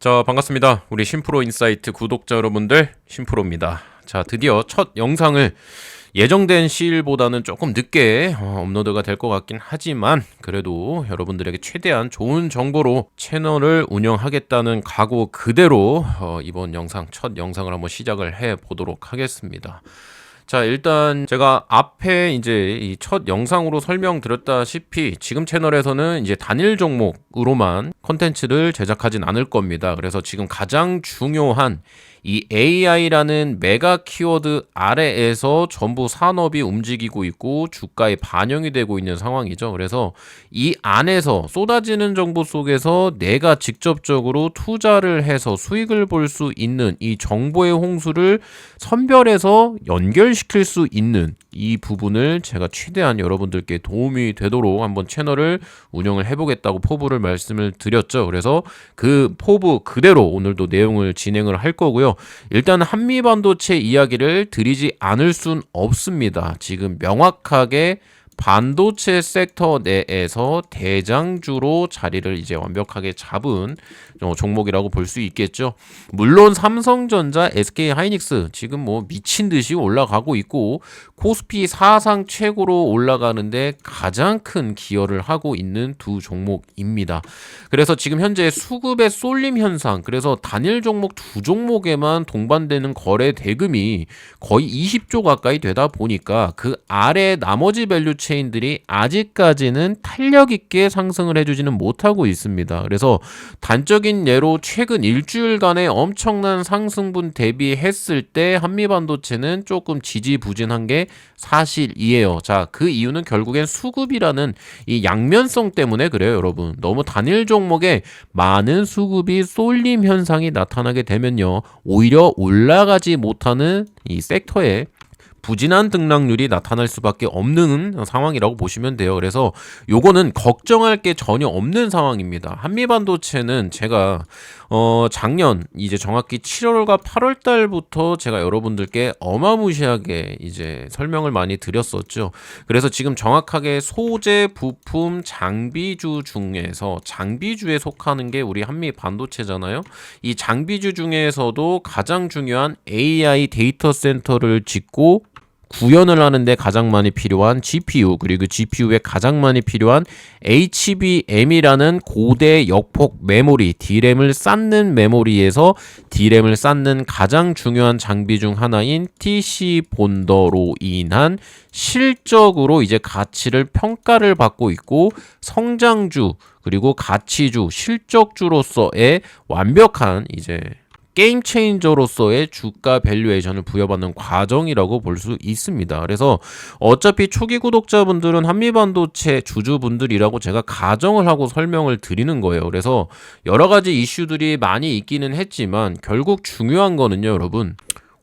자, 반갑습니다. 우리 심프로 인사이트 구독자 여러분들, 심프로입니다. 자, 드디어 첫 영상을 예정된 시일보다는 조금 늦게 업로드가 될 것 같긴 하지만 그래도 여러분들에게 최대한 좋은 정보로 채널을 운영하겠다는 각오 그대로 이번 영상, 첫 영상을 한번 시작을 해 보도록 하겠습니다. 자, 일단 제가 앞에 이제 이 첫 영상으로 설명드렸다시피 지금 채널에서는 이제 단일 종목으로만 컨텐츠를 제작하진 않을 겁니다. 그래서 지금 가장 중요한 이 AI라는 메가 키워드 아래에서 전부 산업이 움직이고 있고 주가에 반영이 되고 있는 상황이죠. 그래서 이 안에서 쏟아지는 정보 속에서 내가 직접적으로 투자를 해서 수익을 볼 수 있는 이 정보의 홍수를 선별해서 연결시킬 수 있는 이 부분을 제가 최대한 여러분들께 도움이 되도록 한번 채널을 운영을 해보겠다고 포부를 말씀을 드렸죠. 그래서 그 포부 그대로 오늘도 내용을 진행을 할 거고요. 일단 한미반도체 이야기를 드리지 않을 순 없습니다. 지금 명확하게 반도체 섹터 내에서 대장주로 자리를 이제 완벽하게 잡은 종목이라고 볼 수 있겠죠. 물론 삼성전자, SK하이닉스 지금 뭐 미친 듯이 올라가고 있고 코스피 사상 최고로 올라가는데 가장 큰 기여를 하고 있는 두 종목입니다. 그래서 지금 현재 수급의 쏠림 현상, 그래서 단일 종목 두 종목에만 동반되는 거래 대금이 거의 20조 가까이 되다 보니까 그 아래 나머지 밸류 체인들이 아직까지는 탄력 있게 상승을 해주지는 못하고 있습니다. 그래서 단적인 예로 최근 일주일간의 엄청난 상승분 대비했을 때 한미반도체는 조금 지지부진한 게 사실이에요. 자, 그 이유는 결국엔 수급이라는 이 양면성 때문에 그래요, 여러분. 너무 단일 종목에 많은 수급이 쏠림 현상이 나타나게 되면요, 오히려 올라가지 못하는 이 섹터에 부진한 등락률이 나타날 수밖에 없는 상황이라고 보시면 돼요. 그래서 요거는 걱정할 게 전혀 없는 상황입니다. 한미반도체는 제가 작년 이제 정확히 7월과 8월 달부터 제가 여러분들께 어마무시하게 이제 설명을 많이 드렸었죠. 그래서 지금 정확하게 소재, 부품, 장비주 중에서 장비주에 속하는 게 우리 한미반도체잖아요. 이 장비주 중에서도 가장 중요한 AI 데이터 센터를 짓고 구현을 하는데 가장 많이 필요한 GPU, 그리고 GPU에 가장 많이 필요한 HBM이라는 고대 역폭 메모리, D램을 쌓는 메모리에서 D램을 쌓는 가장 중요한 장비 중 하나인 TC 본더로 인한 실적으로 이제 가치를 평가를 받고 있고, 성장주 그리고 가치주, 실적주로서의 완벽한 이제 게임 체인저로서의 주가 밸류에이션을 부여받는 과정이라고 볼 수 있습니다. 그래서 어차피 초기 구독자분들은 한미반도체 주주분들이라고 제가 가정을 하고 설명을 드리는 거예요. 그래서 여러 가지 이슈들이 많이 있기는 했지만 결국 중요한 거는요, 여러분,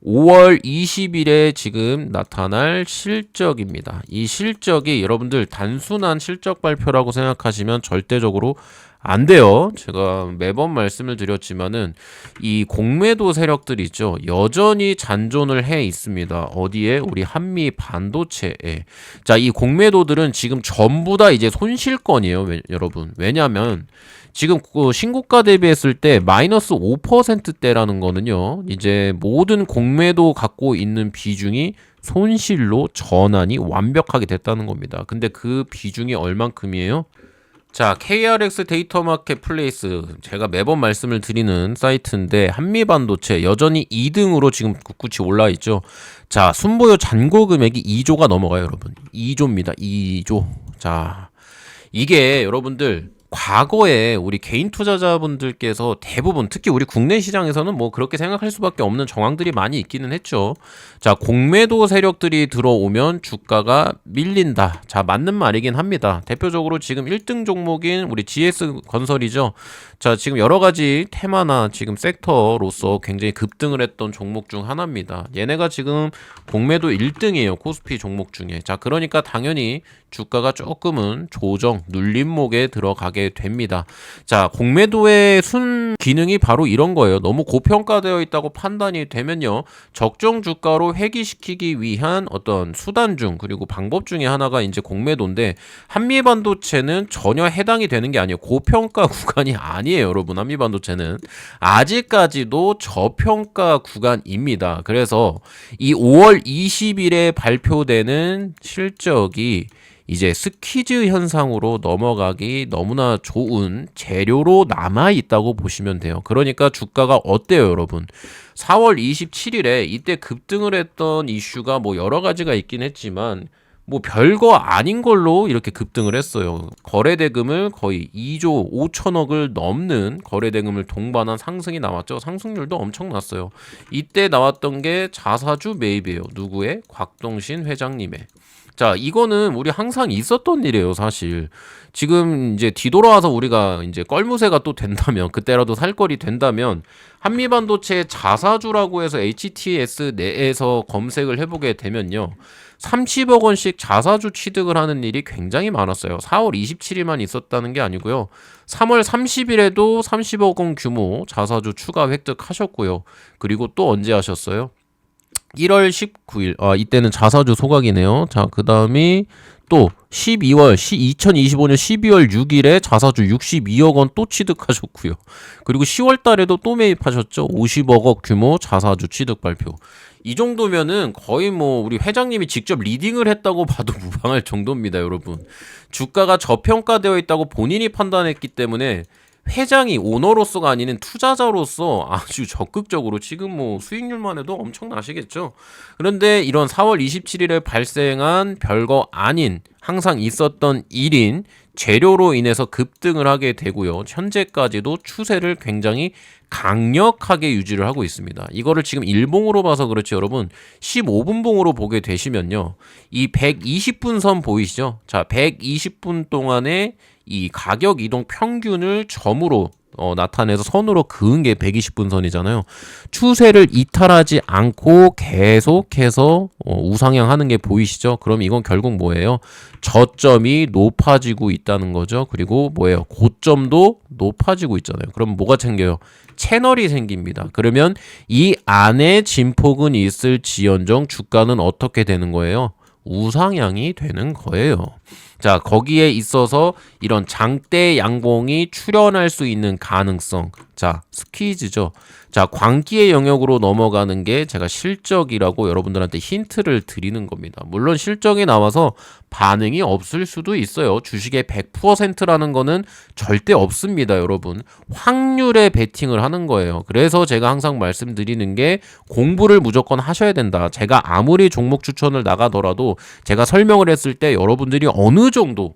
5월 20일에 지금 나타날 실적입니다. 이 실적이 여러분들 단순한 실적 발표라고 생각하시면 절대적으로 안 돼요. 제가 매번 말씀을 드렸지만은 이 공매도 세력들 있죠, 여전히 잔존을 해 있습니다. 어디에? 우리 한미 반도체에. 자, 이 공매도들은 지금 전부 다 이제 손실권이에요, 여러분. 왜냐하면 지금 신고가 대비했을 때 마이너스 5%대라는 거는요, 이제 모든 공매도 갖고 있는 비중이 손실로 전환이 완벽하게 됐다는 겁니다. 근데 그 비중이 얼만큼이에요? 자, KRX 데이터 마켓플레이스, 제가 매번 말씀을 드리는 사이트인데 한미반도체 여전히 2등으로 지금 꿋꿋이 올라 있죠. 자, 순보유 잔고 금액이 2조가 넘어가요, 여러분. 2조입니다. 2조. 자, 이게 여러분들 과거에 우리 개인 투자자분들께서 대부분, 특히 우리 국내 시장에서는 뭐 그렇게 생각할 수밖에 없는 정황들이 많이 있기는 했죠. 자, 공매도 세력들이 들어오면 주가가 밀린다. 자, 맞는 말이긴 합니다. 대표적으로 지금 1등 종목인 우리 GS건설이죠. 자, 지금 여러 가지 테마나 지금 섹터로서 굉장히 급등을 했던 종목 중 하나입니다. 얘네가 지금 공매도 1등이에요. 코스피 종목 중에. 자, 그러니까 당연히 주가가 조금은 조정, 눌림목에 들어가게 나타나게 됩니다. 자, 공매도의 순 기능이 바로 이런 거예요. 너무 고평가되어 있다고 판단이 되면요, 적정 주가로 회귀시키기 위한 어떤 수단 중 그리고 방법 중에 하나가 이제 공매도인데, 한미반도체는 전혀 해당이 되는 게 아니에요. 고평가 구간이 아니에요, 여러분. 한미반도체는 아직까지도 저평가 구간입니다. 그래서 이 5월 20일에 발표되는 실적이 이제 스퀴즈 현상으로 넘어가기 너무나 좋은 재료로 남아있다고 보시면 돼요. 그러니까 주가가 어때요, 여러분? 4월 27일에 이때 급등을 했던 이슈가 뭐 여러 가지가 있긴 했지만 뭐 별거 아닌 걸로 이렇게 급등을 했어요. 거래대금을 거의 2조 5천억을 넘는 거래대금을 동반한 상승이 나왔죠. 상승률도 엄청났어요. 이때 나왔던 게 자사주 매입이에요. 누구의? 곽동신 회장님의. 자, 이거는 우리 항상 있었던 일이에요, 사실. 지금 이제 뒤돌아와서 우리가 이제 껄무새가 또 된다면, 그때라도 살 거리 된다면, 한미반도체 자사주라고 해서 HTS 내에서 검색을 해보게 되면요, 30억 원씩 자사주 취득을 하는 일이 굉장히 많았어요. 4월 27일만 있었다는 게 아니고요. 3월 30일에도 30억 원 규모 자사주 추가 획득하셨고요. 그리고 또 언제 하셨어요? 1월 19일, 이때는 자사주 소각이네요. 자, 그 다음이 또 2025년 12월 6일에 자사주 62억 원 또 취득하셨고요. 그리고 10월 달에도 또 매입하셨죠. 50억 원 규모 자사주 취득 발표. 이 정도면은 거의 뭐 우리 회장님이 직접 리딩을 했다고 봐도 무방할 정도입니다, 여러분. 주가가 저평가되어 있다고 본인이 판단했기 때문에 회장이 오너로서가 아닌 투자자로서 아주 적극적으로, 지금 뭐 수익률만 해도 엄청나시겠죠. 그런데 이런 4월 27일에 발생한 별거 아닌, 항상 있었던 일인 재료로 인해서 급등을 하게 되고요. 현재까지도 추세를 굉장히 강력하게 유지를 하고 있습니다. 이거를 지금 일봉으로 봐서 그렇지, 여러분 15분봉으로 보게 되시면요, 이 120분 선 보이시죠? 자, 120분 동안에 이 가격 이동 평균을 점으로 나타내서 선으로 그은 게 120분 선이잖아요. 추세를 이탈하지 않고 계속해서 우상향하는 게 보이시죠? 그럼 이건 결국 뭐예요? 저점이 높아지고 있다는 거죠. 그리고 뭐예요? 고점도 높아지고 있잖아요. 그럼 뭐가 챙겨요? 채널이 생깁니다. 그러면 이 안에 진폭은 있을지언정 주가는 어떻게 되는 거예요? 우상향이 되는 거예요. 자, 거기에 있어서 이런 장대 양봉이 출현할 수 있는 가능성. 자, 스퀴즈죠. 자, 광기의 영역으로 넘어가는 게 제가 실적이라고 여러분들한테 힌트를 드리는 겁니다. 물론 실적이 나와서 반응이 없을 수도 있어요. 주식의 100%라는 거는 절대 없습니다, 여러분. 확률에 베팅을 하는 거예요. 그래서 제가 항상 말씀드리는 게 공부를 무조건 하셔야 된다. 제가 아무리 종목 추천을 나가더라도 제가 설명을 했을 때 여러분들이 어느 정도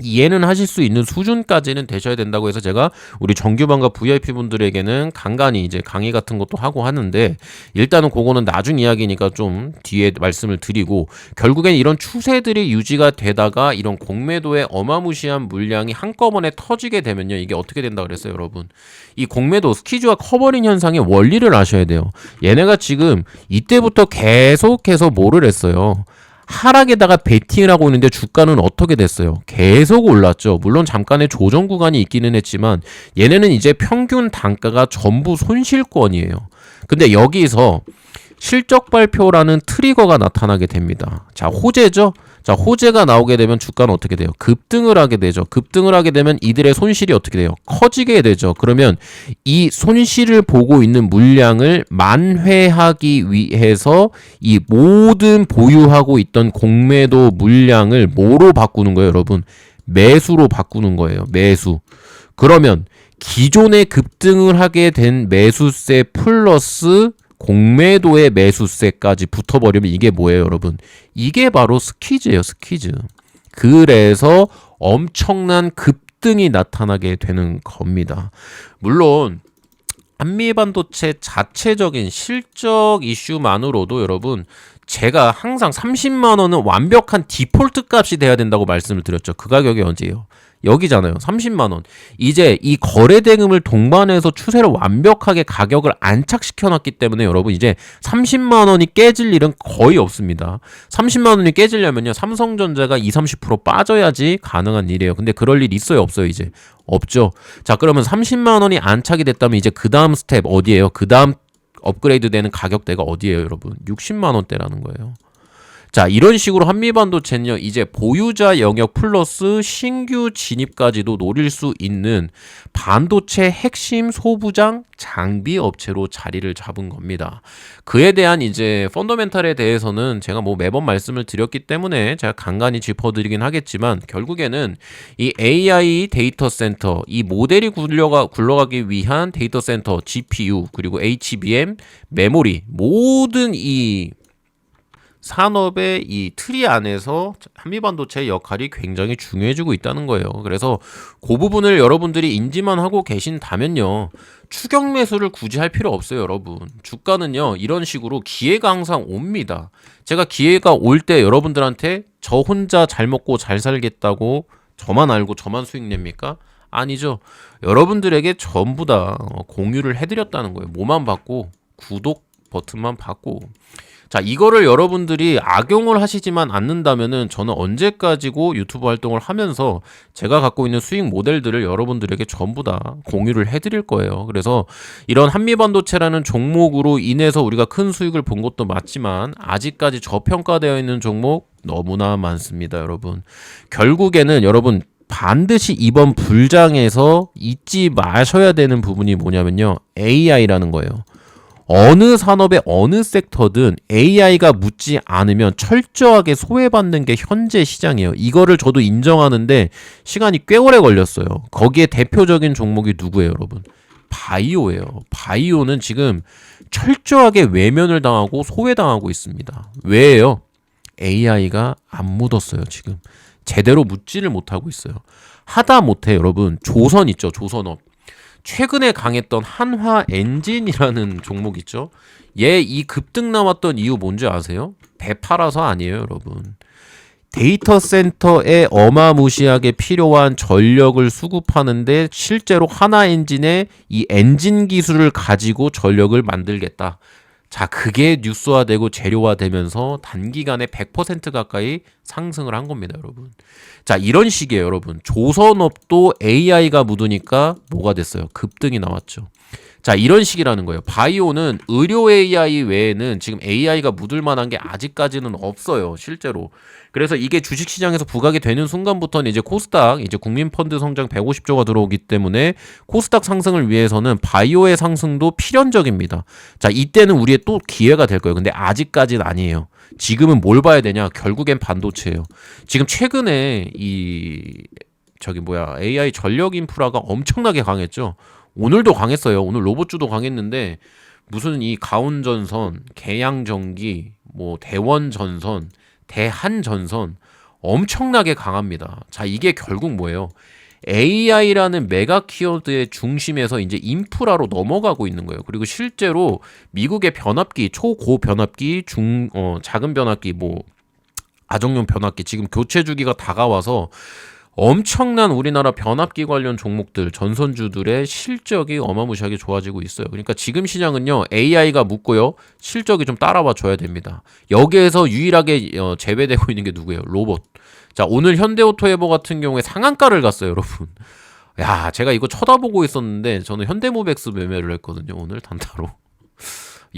이해는 하실 수 있는 수준까지는 되셔야 된다고 해서 제가 우리 정규반과 VIP 분들에게는 간간히 이제 강의 같은 것도 하고 하는데, 일단은 그거는 나중 이야기니까 좀 뒤에 말씀을 드리고, 결국엔 이런 추세들이 유지가 되다가 이런 공매도의 어마무시한 물량이 한꺼번에 터지게 되면요, 이게 어떻게 된다 그랬어요, 여러분? 이 공매도 스퀴즈와 커버링 현상의 원리를 아셔야 돼요. 얘네가 지금 이때부터 계속해서 뭐를 했어요? 하락에다가 베팅을 하고 있는데 주가는 어떻게 됐어요? 계속 올랐죠. 물론 잠깐의 조정 구간이 있기는 했지만 얘네는 이제 평균 단가가 전부 손실권이에요. 근데 여기서 실적 발표라는 트리거가 나타나게 됩니다. 자, 호재죠? 자, 호재가 나오게 되면 주가는 어떻게 돼요? 급등을 하게 되죠. 급등을 하게 되면 이들의 손실이 어떻게 돼요? 커지게 되죠. 그러면 이 손실을 보고 있는 물량을 만회하기 위해서 이 모든 보유하고 있던 공매도 물량을 뭐로 바꾸는 거예요, 여러분? 매수로 바꾸는 거예요. 매수. 그러면 기존에 급등을 하게 된 매수세 플러스 공매도의 매수세까지 붙어버리면 이게 뭐예요, 여러분? 이게 바로 스퀴즈예요, 스퀴즈. 그래서 엄청난 급등이 나타나게 되는 겁니다. 물론 한미반도체 자체적인 실적 이슈만으로도 여러분, 제가 항상 30만 원은 완벽한 디폴트 값이 돼야 된다고 말씀을 드렸죠. 그 가격이 언제예요? 여기잖아요. 30만 원. 이제 이 거래 대금을 동반해서 추세를 완벽하게 가격을 안착시켜 놨기 때문에 여러분 이제 30만 원이 깨질 일은 거의 없습니다. 30만 원이 깨지려면요. 삼성전자가 20-30% 빠져야지 가능한 일이에요. 근데 그럴 일 있어요, 없어요, 이제? 없죠. 자, 그러면 30만 원이 안착이 됐다면 이제 그다음 스텝 어디예요? 그다음 업그레이드 되는 가격대가 어디예요, 여러분? 60만 원대라는 거예요. 자, 이런 식으로 한미반도체는요, 이제 보유자 영역 플러스 신규 진입까지도 노릴 수 있는 반도체 핵심 소부장 장비 업체로 자리를 잡은 겁니다. 그에 대한 이제 펀더멘탈에 대해서는 제가 뭐 매번 말씀을 드렸기 때문에 제가 간간히 짚어드리긴 하겠지만, 결국에는 이 AI 데이터 센터, 이 모델이 굴러가기 위한 데이터 센터, GPU, 그리고 HBM, 메모리, 모든 이 산업의 이 틀이 안에서 한미반도체의 역할이 굉장히 중요해지고 있다는 거예요. 그래서 그 부분을 여러분들이 인지만 하고 계신다면요, 추격 매수를 굳이 할 필요 없어요, 여러분. 주가는요, 이런 식으로 기회가 항상 옵니다. 제가 기회가 올 때 여러분들한테 저 혼자 잘 먹고 잘 살겠다고 저만 알고 저만 수익 냅니까? 아니죠. 여러분들에게 전부 다 공유를 해드렸다는 거예요. 뭐만 받고, 구독 버튼만 받고. 자, 이거를 여러분들이 악용을 하시지만 않는다면은 저는 언제까지고 유튜브 활동을 하면서 제가 갖고 있는 수익 모델들을 여러분들에게 전부 다 공유를 해드릴 거예요. 그래서 이런 한미반도체라는 종목으로 인해서 우리가 큰 수익을 본 것도 맞지만 아직까지 저평가되어 있는 종목 너무나 많습니다, 여러분. 결국에는 여러분 반드시 이번 불장에서 잊지 마셔야 되는 부분이 뭐냐면요, AI라는 거예요. 어느 산업의 어느 섹터든 AI가 묻지 않으면 철저하게 소외받는 게 현재 시장이에요. 이거를 저도 인정하는데 시간이 꽤 오래 걸렸어요. 거기에 대표적인 종목이 누구예요, 여러분? 바이오예요. 바이오는 지금 철저하게 외면을 당하고 소외당하고 있습니다. 왜예요? AI가 안 묻었어요, 지금. 제대로 묻지를 못하고 있어요. 하다못해 여러분, 조선 있죠, 조선업. 최근에 강했던 한화엔진이라는 종목 있죠. 얘 이 급등 나왔던 이유 뭔지 아세요? 배 팔아서 아니에요, 여러분. 데이터 센터에 어마무시하게 필요한 전력을 수급하는데 실제로 한화엔진의 이 엔진 기술을 가지고 전력을 만들겠다. 자, 그게 뉴스화되고 재료화되면서 단기간에 100% 가까이 상승을 한 겁니다, 여러분. 자, 이런 식이에요, 여러분. 조선업도 AI가 묻으니까 뭐가 됐어요? 급등이 나왔죠. 자, 이런 식이라는 거예요. 바이오는 의료 AI 외에는 지금 AI가 묻을 만한 게 아직까지는 없어요, 실제로. 그래서 이게 주식시장에서 부각이 되는 순간부터는 이제 코스닥, 이제 국민펀드 성장 150조가 들어오기 때문에 코스닥 상승을 위해서는 바이오의 상승도 필연적입니다. 자, 이때는 우리의 또 기회가 될 거예요. 근데 아직까지는 아니에요. 지금은 뭘 봐야 되냐? 결국엔 반도체예요. 지금 최근에 AI 전력 인프라가 엄청나게 강했죠. 오늘도 강했어요. 오늘 로봇주도 강했는데 무슨 이 가온전선, 계양전기, 뭐 대원전선, 대한전선 엄청나게 강합니다. 자, 이게 결국 뭐예요? AI라는 메가 키워드의 중심에서 이제 인프라로 넘어가고 있는 거예요. 그리고 실제로 미국의 변압기, 초고 변압기, 작은 변압기, 뭐 아정용 변압기 지금 교체 주기가 다가와서 엄청난 우리나라 변압기 관련 종목들, 전선주들의 실적이 어마무시하게 좋아지고 있어요. 그러니까 지금 시장은요, AI가 묻고요, 실적이 좀 따라와 줘야 됩니다. 여기에서 유일하게 제외되고 있는 게 누구예요? 로봇. 자, 오늘 현대오토에버 같은 경우에 상한가를 갔어요, 여러분. 야, 제가 이거 쳐다보고 있었는데 저는 현대모백스 매매를 했거든요, 오늘 단타로.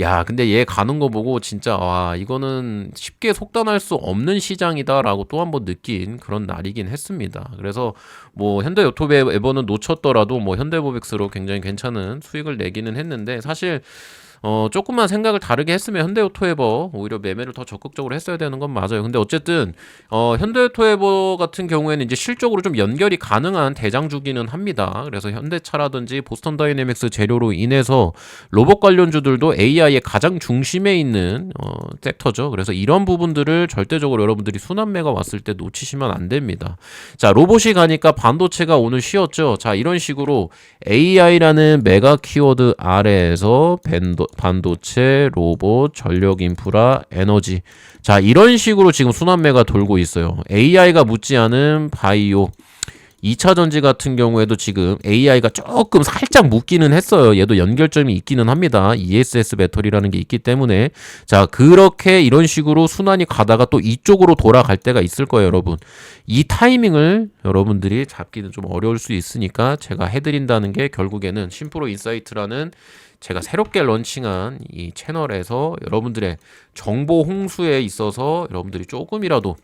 야, 근데 얘 가는 거 보고 진짜 와, 이거는 쉽게 속단할 수 없는 시장이다라고 또 한 번 느낀 그런 날이긴 했습니다. 그래서 뭐 현대오토에버는 놓쳤더라도 뭐 현대모백스로 굉장히 괜찮은 수익을 내기는 했는데, 사실 조금만 생각을 다르게 했으면 현대오토에버 오히려 매매를 더 적극적으로 했어야 되는 건 맞아요. 근데 어쨌든 현대오토에버 같은 경우에는 이제 실적으로 좀 연결이 가능한 대장주기는 합니다. 그래서 현대차라든지 보스턴 다이내믹스 재료로 인해서 로봇 관련주들도 AI의 가장 중심에 있는 섹터죠. 그래서 이런 부분들을 절대적으로 여러분들이 순환매가 왔을 때 놓치시면 안 됩니다. 자, 로봇이 가니까 반도체가 오늘 쉬었죠. 자, 이런 식으로 AI라는 메가 키워드 아래에서 반도체, 로봇, 전력 인프라, 에너지. 자, 이런 식으로 지금 순환매가 돌고 있어요. AI가 묻지 않은 바이오. 2차 전지 같은 경우에도 지금 AI가 조금 살짝 묶기는 했어요. 얘도 연결점이 있기는 합니다. ESS 배터리라는 게 있기 때문에. 자, 그렇게 이런 식으로 순환이 가다가 또 이쪽으로 돌아갈 때가 있을 거예요, 여러분. 이 타이밍을 여러분들이 잡기는 좀 어려울 수 있으니까 제가 해드린다는 게 결국에는 심프로 인사이트라는 제가 새롭게 런칭한 이 채널에서 여러분들의 정보 홍수에 있어서 여러분들이 조금이라도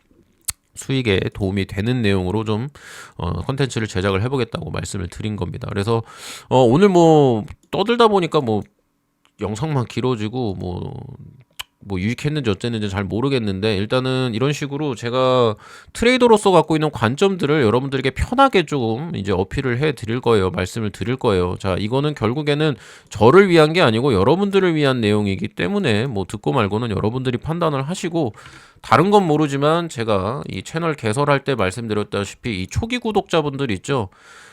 수익에 도움이 되는 내용으로 좀 컨텐츠를 제작을 해보겠다고 말씀을 드린 겁니다. 그래서 오늘 뭐 떠들다 보니까 뭐 영상만 길어지고 뭐 유익했는지 어쨌는지 잘 모르겠는데, 일단은 이런 식으로 제가 트레이더로서 갖고 있는 관점들을 여러분들에게 편하게 조금 이제 어필을 해 드릴 거예요. 말씀을 드릴 거예요. 자, 이거는 결국에는 저를 위한 게 아니고 여러분들을 위한 내용이기 때문에 뭐 듣고 말고는 여러분들이 판단을 하시고, 다른 건 모르지만 제가 이 채널 개설할 때 말씀드렸다시피 이 초기 구독자분들 있죠.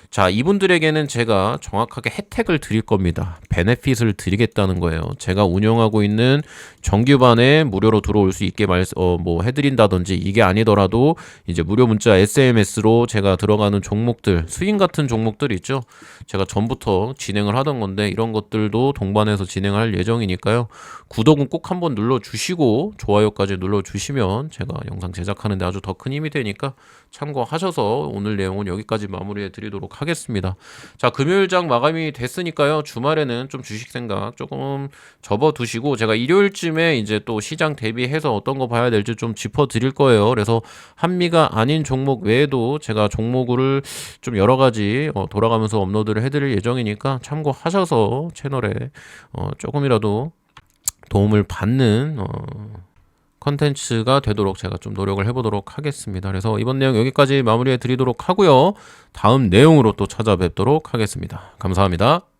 자, 이분들에게는 제가 정확하게 혜택을 드릴 겁니다. 베네핏을 드리겠다는 거예요. 제가 운영하고 있는 정규반에 무료로 들어올 수 있게 뭐 해드린다든지, 이게 아니더라도 이제 무료 문자 SMS로 제가 들어가는 종목들, 스윙 같은 종목들 있죠. 제가 전부터 진행을 하던 건데 이런 것들도 동반해서 진행할 예정이니까요. 구독은 꼭 한번 눌러주시고 좋아요까지 눌러주시면 제가 영상 제작하는데 아주 더 큰 힘이 되니까 참고하셔서 오늘 내용은 여기까지 마무리해 드리도록 하겠습니다. 자, 금요일장 마감이 됐으니까요. 주말에는 좀 주식 생각 조금 접어두시고, 제가 일요일쯤에 이제 또 시장 대비해서 어떤 거 봐야 될지 좀 짚어 드릴 거예요. 그래서 한미가 아닌 종목 외에도 제가 종목을 좀 여러 가지 돌아가면서 업로드를 해드릴 예정이니까 참고하셔서 채널에 조금이라도 도움을 받는 컨텐츠가 되도록 제가 좀 노력을 해보도록 하겠습니다. 그래서 이번 내용 여기까지 마무리해 드리도록 하고요. 다음 내용으로 또 찾아뵙도록 하겠습니다. 감사합니다.